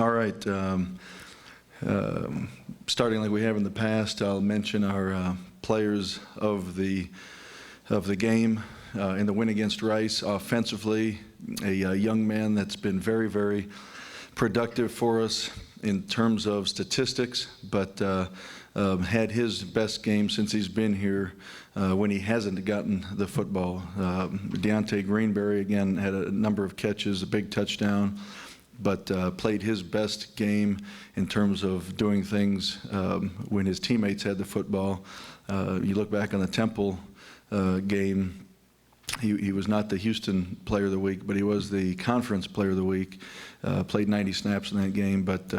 All right. Starting like we have in the past, I'll mention our players of the game in the win against Rice. Offensively, a young man that's been very, very productive for us in terms of statistics, but had his best game since he's been here when he hasn't gotten the football. Deontay Greenberry, again, had a number of catches, a big touchdown, but played his best game in terms of doing things when his teammates had the football. You look back on the Temple game, he was not the Houston Player of the Week, but he was the Conference Player of the Week. Played 90 snaps in that game, but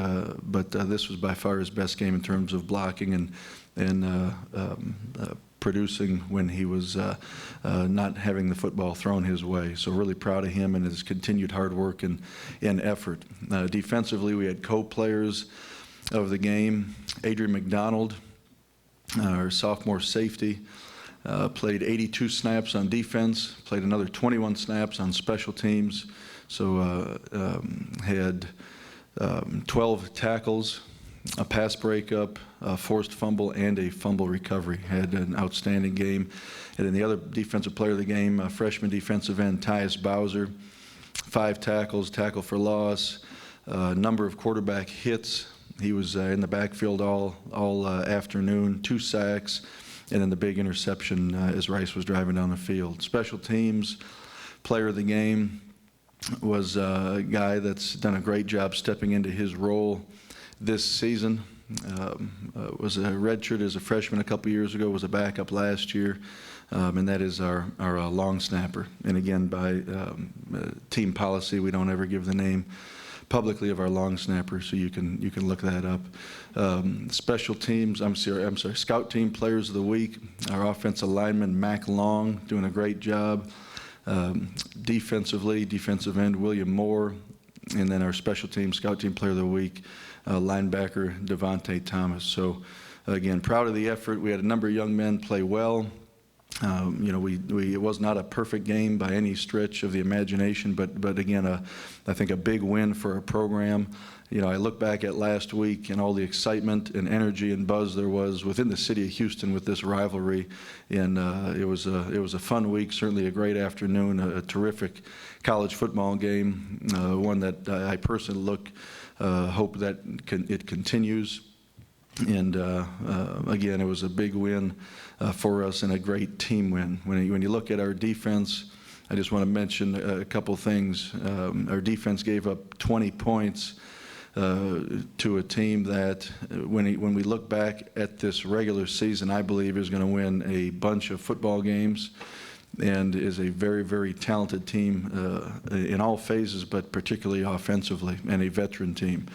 this was by far his best game in terms of blocking and producing when he was not having the football thrown his way. So really proud of him and his continued hard work and effort. Defensively, we had co-players of the game. Adrian McDonald, our sophomore safety, played 82 snaps on defense, played another 21 snaps on special teams. So had 12 tackles, a pass breakup, a forced fumble, and a fumble recovery. Had an outstanding game. And then the other defensive player of the game, freshman defensive end Tyus Bowser, 5 tackles, tackle for loss, number of quarterback hits. He was in the backfield all afternoon, 2 sacks, and then the big interception as Rice was driving down the field. Special teams player of the game was a guy that's done a great job stepping into his role this season. Was a redshirt as a freshman a couple years ago, was a backup last year, and that is our long snapper. And again, by team policy, we don't ever give the name publicly of our long snapper, so you can look that up. Special teams, I'm sorry, scout team players of the week, our offensive lineman Mac Long, doing a great job. Defensively, defensive end William Moore, and then our special team scout team player of the week, linebacker Devontae Thomas. So again, proud of the effort. We had a number of young men play well. It was not a perfect game by any stretch of the imagination, but again, I think a big win for our program. I look back at last week and all the excitement and energy and buzz there was within the city of Houston with this rivalry, and it was a fun week, certainly a great afternoon, a terrific college football game, one that I personally hope that it continues. And again, it was a big win for us and a great team win. When you look at our defense, I just want to mention a couple things. Our defense gave up 20 points to a team that, when we look back at this regular season, I believe is going to win a bunch of football games and is a very, very talented team in all phases, but particularly offensively, and a veteran team.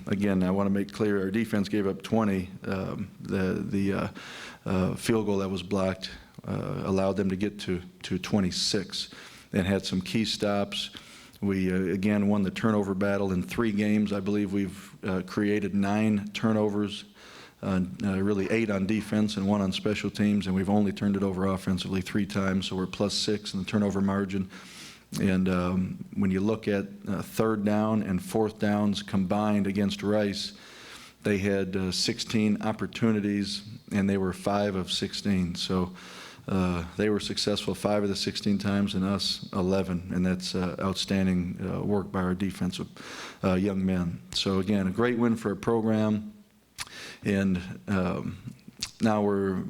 Again, I want to make clear our defense gave up 20. The field goal that was blocked allowed them to get to 26 and had some key stops. We, again, won the turnover battle in 3 games. I believe we've created 9 turnovers, really 8 on defense and 1 on special teams, and we've only turned it over offensively 3 times, so we're +6 in the turnover margin. And when you look at 3rd down and 4th downs combined against Rice, they had 16 opportunities, and they were 5 of 16. So they were successful 5 of the 16 times, and us 11, and that's outstanding work by our defensive young men. So again, a great win for our program, and now we're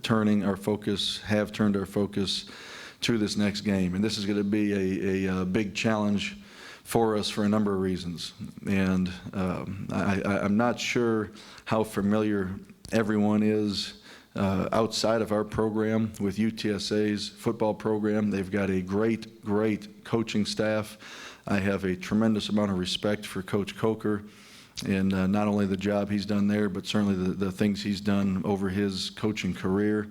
turned our focus to this next game, and this is going to be a big challenge for us for a number of reasons. And I'm not sure how familiar everyone is outside of our program with UTSA's football program. They've got a great coaching staff. I have a tremendous amount of respect for Coach Coker, and not only the job he's done there, but certainly the things he's done over his coaching career.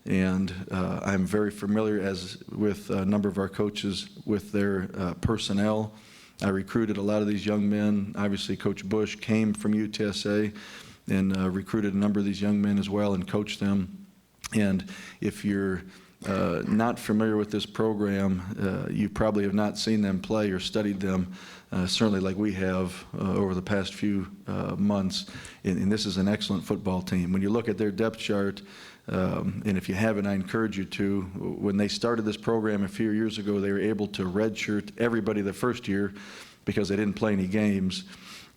And I'm very familiar, as with a number of our coaches, with their personnel. I recruited a lot of these young men. Obviously, Coach Bush came from UTSA and recruited a number of these young men as well and coached them. And if you're not familiar with this program, you probably have not seen them play or studied them, certainly like we have over the past few months. And this is an excellent football team. When you look at their depth chart, and if you haven't, I encourage you to. When they started this program a few years ago, they were able to redshirt everybody the first year because they didn't play any games.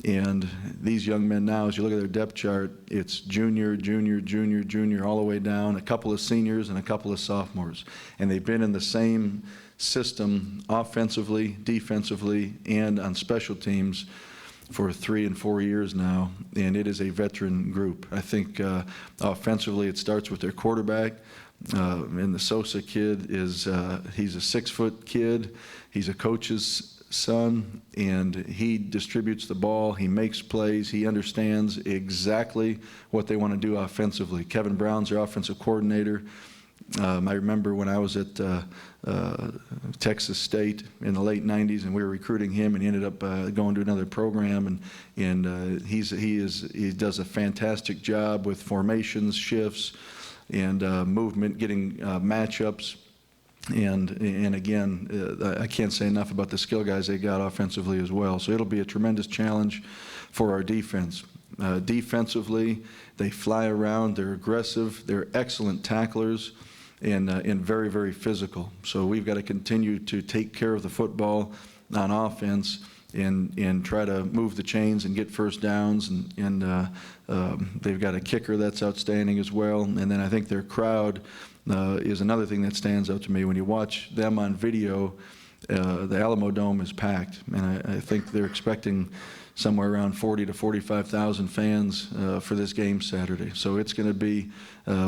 And these young men now, as you look at their depth chart, it's junior, junior, junior, junior, all the way down, a couple of seniors and a couple of sophomores. And they've been in the same system offensively, defensively, and on special teams for 3 and 4 years now, and it is a veteran group. I think offensively it starts with their quarterback. And the Sosa kid he's a 6-foot kid. He's a coach's son, and he distributes the ball, he makes plays, he understands exactly what they want to do offensively. Kevin Brown's their offensive coordinator. I remember when I was at Texas State in the late 90s, and we were recruiting him, and he ended up going to another program, and he does a fantastic job with formations, shifts, and movement, getting matchups. And again, I can't say enough about the skill guys they got offensively as well. So it'll be a tremendous challenge for our defense. Defensively, they fly around, they're aggressive, they're excellent tacklers, and very, very physical. So we've got to continue to take care of the football on offense and try to move the chains and get first downs. And they've got a kicker that's outstanding as well. And then I think their crowd is another thing that stands out to me. When you watch them on video, the Alamo Dome is packed, and I think they're expecting somewhere around 40 to 45,000 fans for this game Saturday. So it's going to be,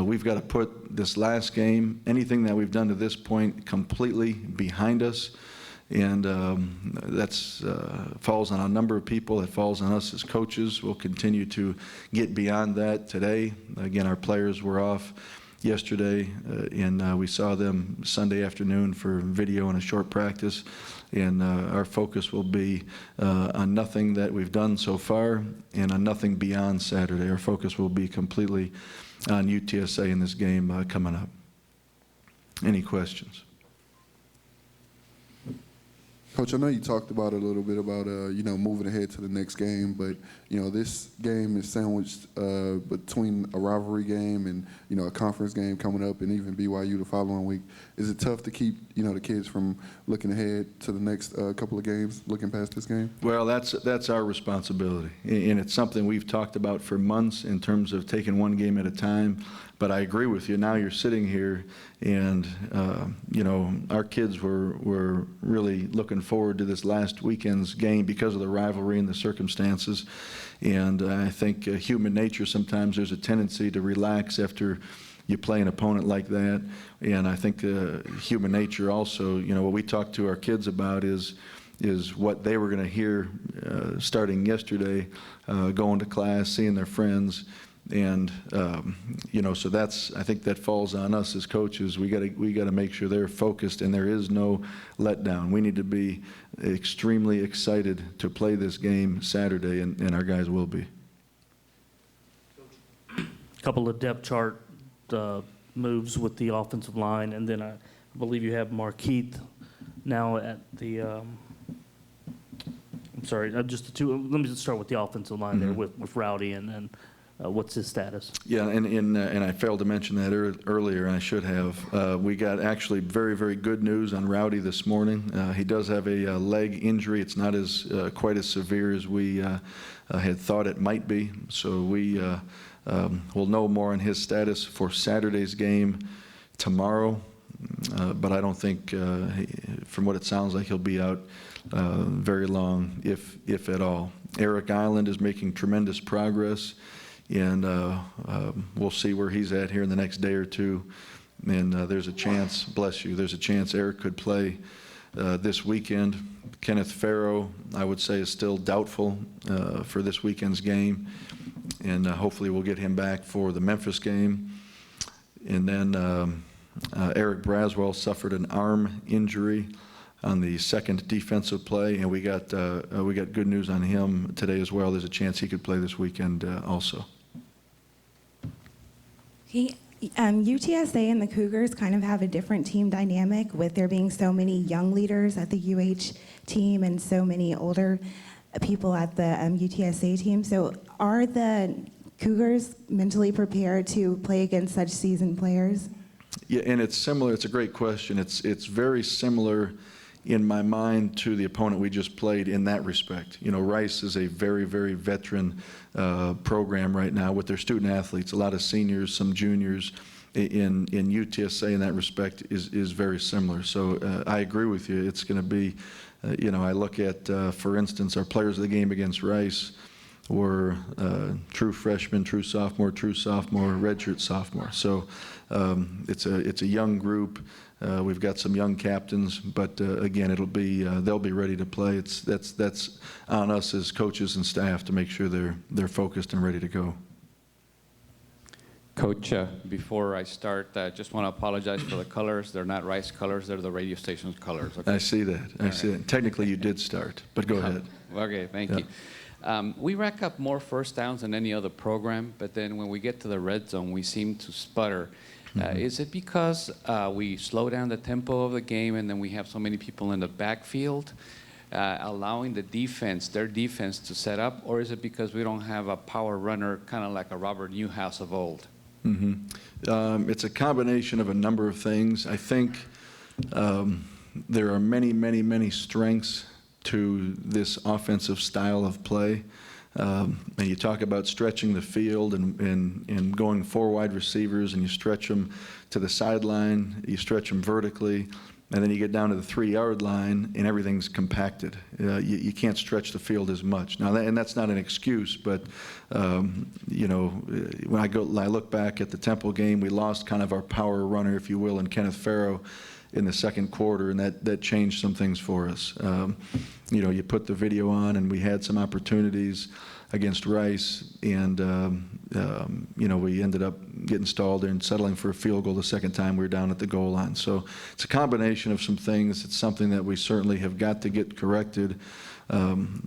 we've got to put this last game, anything that we've done to this point, completely behind us. And that's falls on a number of people. It falls on us as coaches. We'll continue to get beyond that today. Again, our players were off yesterday, and we saw them Sunday afternoon for video and a short practice. And our focus will be on nothing that we've done so far and on nothing beyond Saturday. Our focus will be completely on UTSA in this game coming up. Any questions? Coach, I know you talked about a little bit about moving ahead to the next game, but this game is sandwiched between a rivalry game and a conference game coming up, and even BYU the following week. Is it tough to keep the kids from looking ahead to the next couple of games, looking past this game? Well, that's our responsibility, and it's something we've talked about for months in terms of taking one game at a time. But I agree with you. Now you're sitting here, and our kids were really looking forward to this last weekend's game because of the rivalry and the circumstances. And I think human nature, sometimes there's a tendency to relax after you play an opponent like that. And I think human nature also, what we talk to our kids about is what they were going to hear starting yesterday, going to class, seeing their friends. And so I think that falls on us as coaches. We got to make sure they're focused and there is no letdown. We need to be extremely excited to play this game Saturday, and our guys will be. A couple of depth chart moves with the offensive line, and then I believe you have Markeith now at the. I'm sorry, just the two. Let me just start with the offensive line there with Rowdy and. What's his status? Yeah, and I failed to mention that earlier, and I should have. We got actually very, very good news on Rowdy this morning. He does have a leg injury. It's not quite as severe as we had thought it might be. So we will know more on his status for Saturday's game tomorrow. But I don't think, from what it sounds like, he'll be out very long, if at all. Eric Island is making tremendous progress. And we'll see where he's at here in the next day or two. And there's a chance, bless you, there's a chance Eric could play this weekend. Kenneth Farrow, I would say, is still doubtful for this weekend's game. And hopefully we'll get him back for the Memphis game. And then Eric Braswell suffered an arm injury on the second defensive play, and we got good news on him today as well. There's a chance he could play this weekend also. UTSA and the Cougars kind of have a different team dynamic with there being so many young leaders at the UH team and so many older people at the UTSA team. So are the Cougars mentally prepared to play against such seasoned players? Yeah, and it's similar. It's a great question. It's very similar in my mind to the opponent we just played in that respect. You know, Rice is a very, very veteran program right now with their student athletes, a lot of seniors, some juniors. In UTSA in that respect is very similar. So I agree with you. It's going to be, you know, I look at, for instance, our players of the game against Rice were true freshman, true sophomore, redshirt sophomore. So it's a young group. We've got some young captains, but again, it'll be they'll be ready to play. That's on us as coaches and staff to make sure they're focused and ready to go. Coach, before I start, I just want to apologize for the colors. They're not Rice colors. They're the radio station's colors. Okay? I see that. I see it. Technically, you did start, but go ahead. Okay, thank you. We rack up more first downs than any other program, but then when we get to the red zone, we seem to sputter. Is it because we slow down the tempo of the game and then we have so many people in the backfield allowing the defense, their defense, to set up, or is it because we don't have a power runner kind of like a Robert Newhouse of old? It's a combination of a number of things. I think there are many strengths to this offensive style of play. And you talk about stretching the field and going 4 wide receivers, and you stretch them to the sideline, you stretch them vertically, and then you get down to the 3-yard line and everything's compacted. You can't stretch the field as much. Now, and that's not an excuse, but you know, when I look back at the Temple game, we lost kind of our power runner, if you will, in Kenneth Farrow in the second quarter, and that changed some things for us. You know, you put the video on, and we had some opportunities against Rice, and you know, we ended up getting stalled there and settling for a field goal the second time we were down at the goal line. So it's a combination of some things. It's something that we certainly have got to get corrected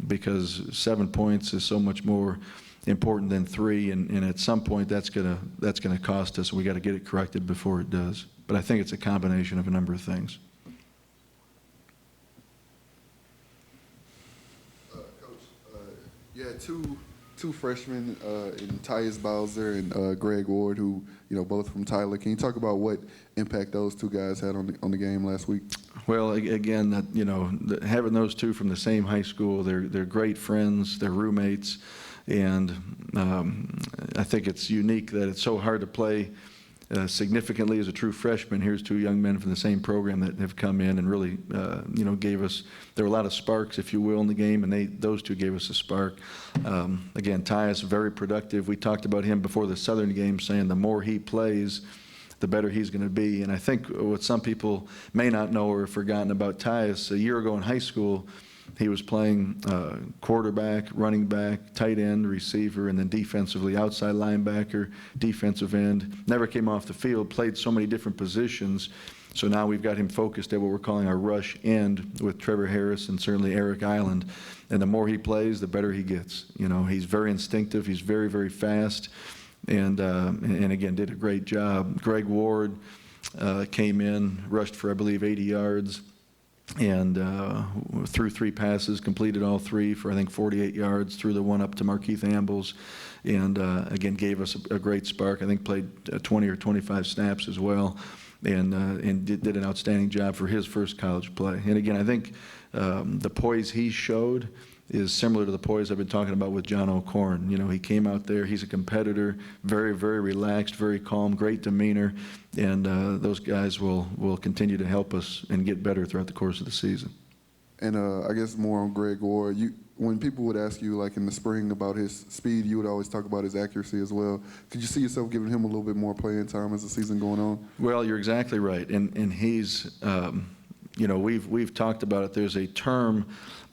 because 7 points is so much more important than 3, and at some point that's gonna cost us, and we got to get it corrected before it does. But I think it's a combination of a number of things. Coach, you had two freshmen in Tyus Bowser and Greg Ward, who, you know, both from Tyler. Can you talk about what impact those two guys had on the game last week? Well, again, you know, having those two from the same high school, they're great friends, they're roommates, and I think it's unique that it's so hard to play significantly as a true freshman. Here's 2 young men from the same program that have come in and really, you know, there were a lot of sparks, if you will, in the game, and those 2 gave us a spark. Again, Tyus, very productive. We talked about him before the Southern game, saying the more he plays, the better he's going to be. And I think what some people may not know or have forgotten about Tyus, a year ago in high school, he was playing quarterback, running back, tight end, receiver, and then defensively outside linebacker, defensive end. Never came off the field, played so many different positions. So now we've got him focused at what we're calling our rush end with Trevor Harris and certainly Eric Island. And the more he plays, the better he gets. You know, he's very instinctive. He's very, very fast. And again, did a great job. Greg Ward came in, rushed for, I believe, 80 yards. And threw 3 passes, completed all 3 for, I think, 48 yards, threw the one up to Markeith Ambles, and again, gave us a great spark. I think played 20 or 25 snaps as well, and did an outstanding job for his first college play. And again, I think the poise he showed is similar to the poise I've been talking about with John O'Corn. You know, he came out there, he's a competitor, very, very relaxed, very calm, great demeanor, and those guys will continue to help us and get better throughout the course of the season. And I guess more on Greg Ward. When people would ask you, like in the spring, about his speed, you would always talk about his accuracy as well. Could you see yourself giving him a little bit more playing time as the season going on? Well, you're exactly right, and he's, you know, we've talked about it. There's a term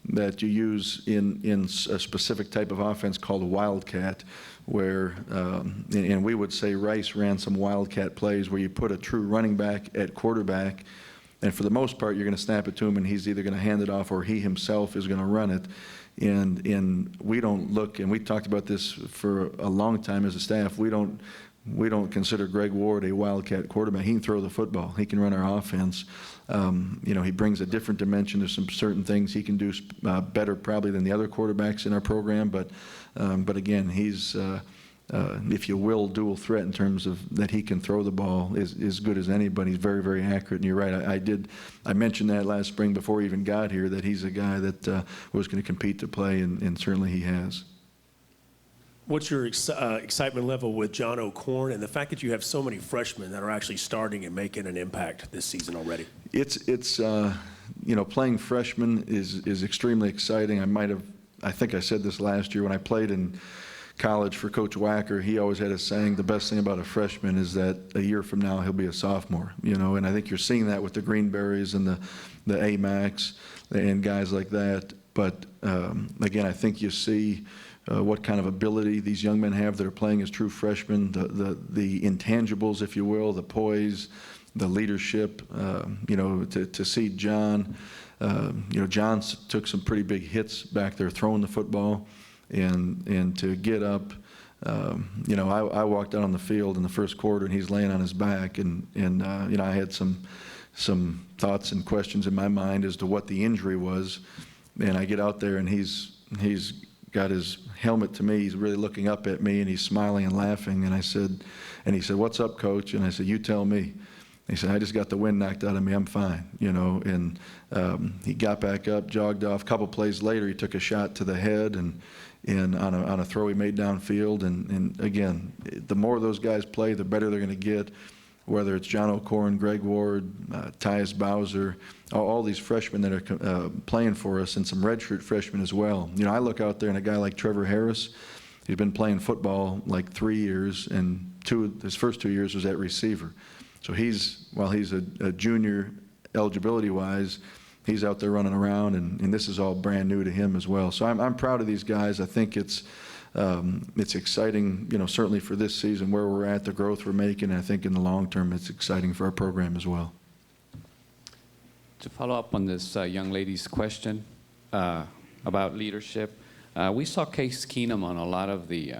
that you use in a specific type of offense called a wildcat, where, and we would say Rice ran some wildcat plays where you put a true running back at quarterback, and for the most part, you're going to snap it to him, and he's either going to hand it off or he himself is going to run it. And we don't look, and we talked about this for a long time as a staff, we don't we don't consider Greg Ward a wildcat quarterback. He can throw the football. He can run our offense. He brings a different dimension to some certain things. He can do better probably than the other quarterbacks in our program. But again, he's, if you will, dual threat in terms of that he can throw the ball as good as anybody. He's very, very accurate. And you're right. I mentioned that last spring before he even got here, that he's a guy that was going to compete to play, and certainly he has. What's your excitement level with John O'Corn and the fact that you have so many freshmen that are actually starting and making an impact this season already? It's playing freshmen is extremely exciting. I think I said this last year when I played in college for Coach Wacker. He always had a saying, the best thing about a freshman is that a year from now he'll be a sophomore. And I think you're seeing that with the Greenberries and the AMACs and guys like that. But again, I think you see what kind of ability these young men have that are playing as true freshmen, the intangibles, if you will, the poise, the leadership. To see John, John took some pretty big hits back there throwing the football, and to get up, I walked out on the field in the first quarter and he's laying on his back, and I had some thoughts and questions in my mind as to what the injury was, and I get out there and he's got his helmet to me. He's really looking up at me and he's smiling and laughing. And he said, "What's up, Coach?" And I said, "You tell me." He said, "I just got the wind knocked out of me. I'm fine." And he got back up, jogged off. A couple plays later, he took a shot to the head and on a throw he made downfield. And again, the more those guys play, the better they're going to get. Whether it's John O'Corn, Greg Ward, Tyus Bowser, all these freshmen that are playing for us, and some redshirt freshmen as well. I look out there and a guy like Trevor Harris, he's been playing football like 3 years, and his first 2 years was at receiver. So while he's a junior eligibility-wise, he's out there running around, and this is all brand new to him as well. So I'm proud of these guys. I think it's exciting, certainly for this season where we're at, the growth we're making, and I think in the long term it's exciting for our program as well. To follow up on this young lady's question about leadership, we saw Case Keenum on a lot of the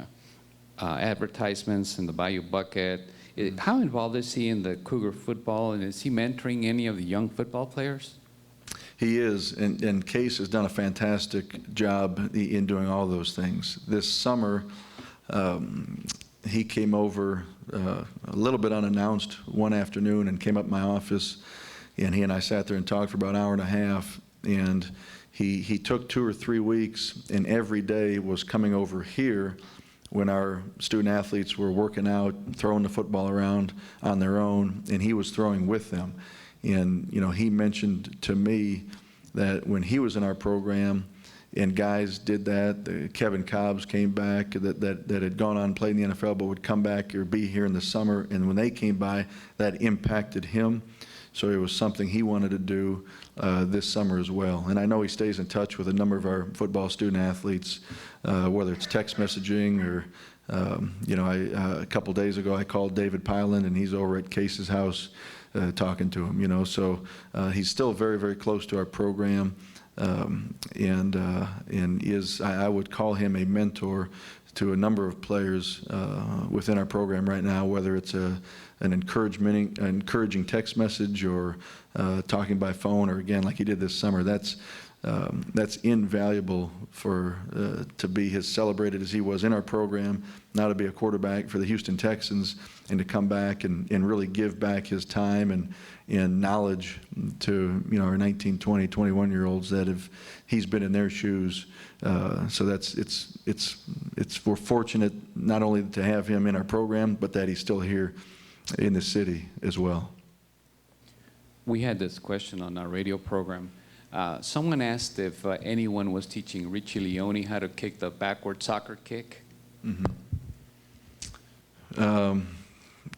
advertisements in the Bayou Bucket. How involved is he in the Cougar football, and is he mentoring any of the young football players? He is, and Case has done a fantastic job in doing all those things. This summer, he came over a little bit unannounced one afternoon and came up to my office, and he and I sat there and talked for about an hour and a half, and he took 2 or 3 weeks, and every day was coming over here when our student athletes were working out, throwing the football around on their own, and he was throwing with them. And, he mentioned to me that when he was in our program and guys did that, Kevin Cobbs came back that had gone on and played in the NFL but would come back or be here in the summer, and when they came by, that impacted him. So it was something he wanted to do this summer as well. And I know he stays in touch with a number of our football student athletes, whether it's text messaging or, a couple days ago I called David Pyland, and he's over at Case's house talking to him, so he's still very, very close to our program, and is, I would call him a mentor to a number of players within our program right now, whether it's an encouraging text message or talking by phone, or again, like he did this summer. That's invaluable to be as celebrated as he was in our program, now to be a quarterback for the Houston Texans, and to come back and really give back his time and knowledge to our 19, 20, 21-year-olds that he's been in their shoes. So we're fortunate not only to have him in our program, but that he's still here in the city as well. We had this question on our radio program. Someone asked if anyone was teaching Richie Leone how to kick the backward soccer kick. Mm-hmm.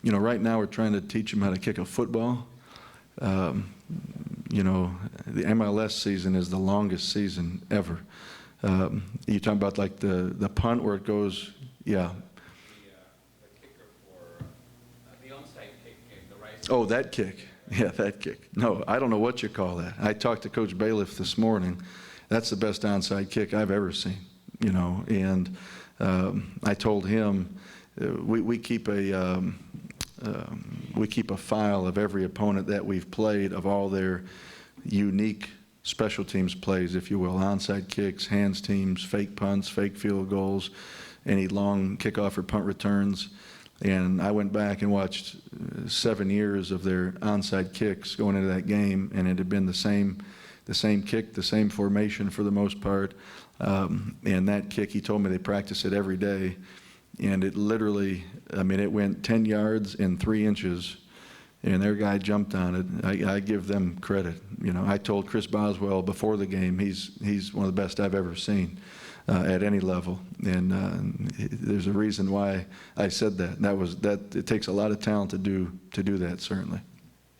Right now we're trying to teach him how to kick a football. The MLS season is the longest season ever. You talking about like the punt where it goes, yeah. The kicker for the onside kick in the right. Oh, that kick. Yeah, that kick. No, I don't know what you call that. I talked to Coach Bailiff this morning. That's the best onside kick I've ever seen, and I told him we keep a file of every opponent that we've played, of all their unique special teams plays, if you will, onside kicks, hands teams, fake punts, fake field goals, any long kickoff or punt returns. And I went back and watched 7 years of their onside kicks going into that game, and it had been the same kick, the same formation for the most part. And that kick, he told me they practice it every day. And it literally, I mean, it went 10 yards and 3 inches, and their guy jumped on it. I give them credit. You know, I told Chris Boswell before the game, he's one of the best I've ever seen at any level. And there's a reason why I said that. That it takes a lot of talent to do that, certainly.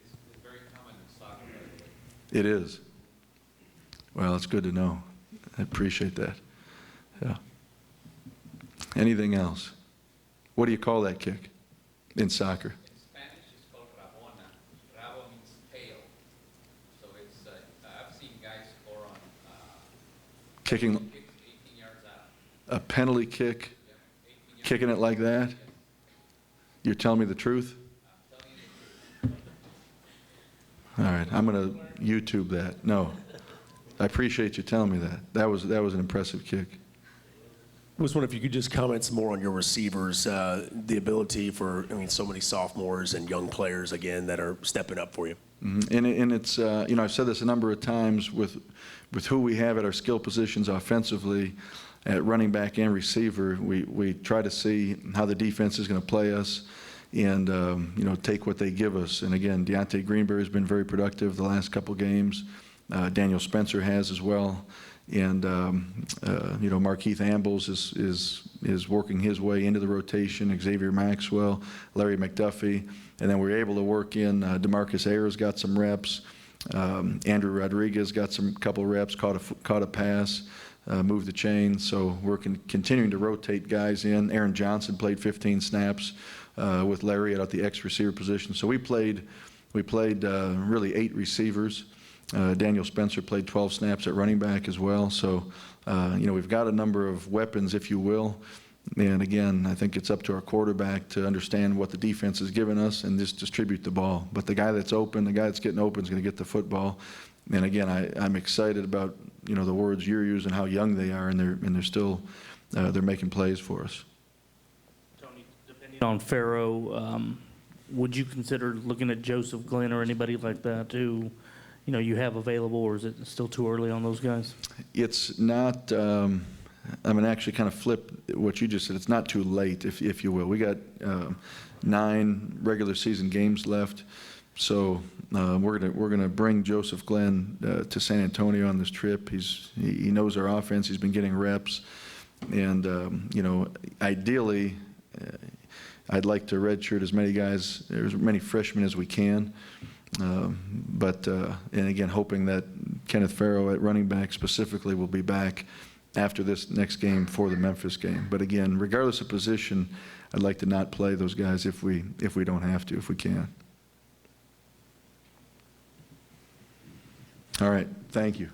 It's very common in soccer. It is. Well, it's good to know. I appreciate that. Yeah. Anything else? What do you call that kick in soccer? In Spanish, it's called rabona. Rabo means tail. So it's, I've seen guys score on Kicking kicks 18 yards out. a penalty kick, Yeah, 18 yards. kicking it like that? You're telling me the truth? I'm telling you the truth. All right, I'm going to YouTube that. No, I appreciate you telling me that. That was an impressive kick. I was wondering if you could just comment some more on your receivers, the ability for, so many sophomores and young players, again, that are stepping up for you. Mhm. And it's, I've said this a number of times with who we have at our skill positions offensively, at running back and receiver, we try to see how the defense is going to play us and, take what they give us. And again, Deontay Greenberry has been very productive the last couple games. Daniel Spencer has as well. And, Markeith Ambles is working his way into the rotation, Xavier Maxwell, Larry McDuffie. And then we're able to work in DeMarcus Ayers got some reps. Andrew Rodriguez got couple reps, caught a pass, moved the chain. So we're continuing to rotate guys in. Aaron Johnson played 15 snaps with Larry at the X receiver position. So we played really 8 receivers. Daniel Spencer played 12 snaps at running back as well. So, we've got a number of weapons, if you will. And again, I think it's up to our quarterback to understand what the defense is giving us and just distribute the ball. But the guy that's open, the guy that's getting open is going to get the football. And again, I'm excited about, the words you're using, how young they are, and they're still, they're making plays for us. Tony, depending on Farrow, would you consider looking at Joseph Glenn or anybody like that who, you have available, or is it still too early on those guys? It's not, I'm going to actually kind of flip what you just said. It's not too late, if you will. We got 9 regular season games left. So we're gonna bring Joseph Glenn to San Antonio on this trip. He knows our offense. He's been getting reps. And, ideally, I'd like to redshirt as many freshmen as we can. And again, hoping that Kenneth Farrow at running back specifically will be back after this next game for the Memphis game. But again, regardless of position, I'd like to not play those guys if we don't have to, if we can. All right, thank you.